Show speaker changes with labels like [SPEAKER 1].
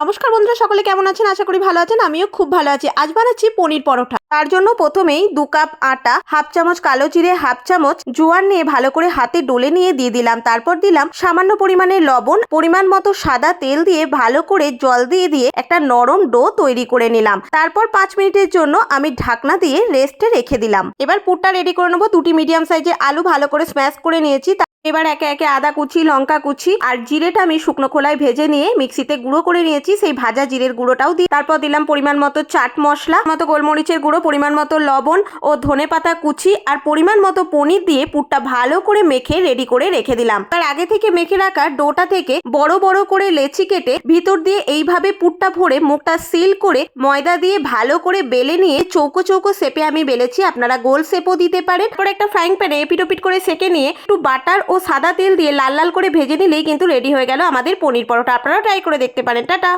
[SPEAKER 1] নমস্কার বন্ধুরা, সকলে কেমন আছেন? আশা করি ভালো আছেন। আমিও খুব ভালো আছি। আজ বানাচ্ছি পনির পরোটা। তার জন্য প্রথমেই 2 কাপ আটা, হাফ চামচ কালো জিরে, হাফ চামচ জোয়ান নিয়ে ভালো করে হাতে ডলে নিয়ে দিয়ে দিলাম। তারপর দিলাম সামান্য পরিমাণে লবণ, পরিমাণ মতো সাদা তেল দিয়ে ভালো করে জল দিয়ে একটা নরম ডো তৈরি করে নিলাম। তারপর 5 মিনিটের জন্য আমি ঢাকনা দিয়ে রেস্টে রেখে দিলাম। এবার পুরটা রেডি করে নেবো। 2টি মিডিয়াম সাইজের আলু ভালো করে স্ম্যাশ করে নিয়েছি। এবার একে একে আদা কুচি, লঙ্কা কুচি আর জিরেটা আমি শুকনো খোলায় ভেজে নিয়ে মিক্সিতে গুঁড়ো করে নিয়েছি। সেই ভাজা জিরের গুঁড়োটাও দিই। তারপর দিলাম পরিমাণ মতো চাট মশলা, মতো গোলমরিচের গুঁড়ো, পরিমাণ মতো লবণ ও ধনেপাতা কুচি আর পরিমাণ মতো পনির দিয়ে পুরটা ভালো করে মেখে রেডি করে রেখে দিলাম। তার আগে থেকে মেখে রাখা ডোটা থেকে বড় বড় করে লেচি কেটে ভিতর দিয়ে এইভাবে পুরটা ভরে মুখটা সিল করে ময়দা দিয়ে ভালো করে বেলে নিয়ে চৌকো চৌকো শেপে আমি বেলেছি। আপনারা গোল শেপও দিতে পারেন। তারপর একটা ফ্রাইং প্যানে এপিট ওপিট করে সেকে নিয়ে একটু বাটার ও সাদা তেল দিয়ে লাল লাল করে ভেজে নিলেই কিন্তু রেডি হয়ে গেল আমাদের পনির পরোটা। আপনারা ট্রাই করে দেখতে পারেন। টাটা।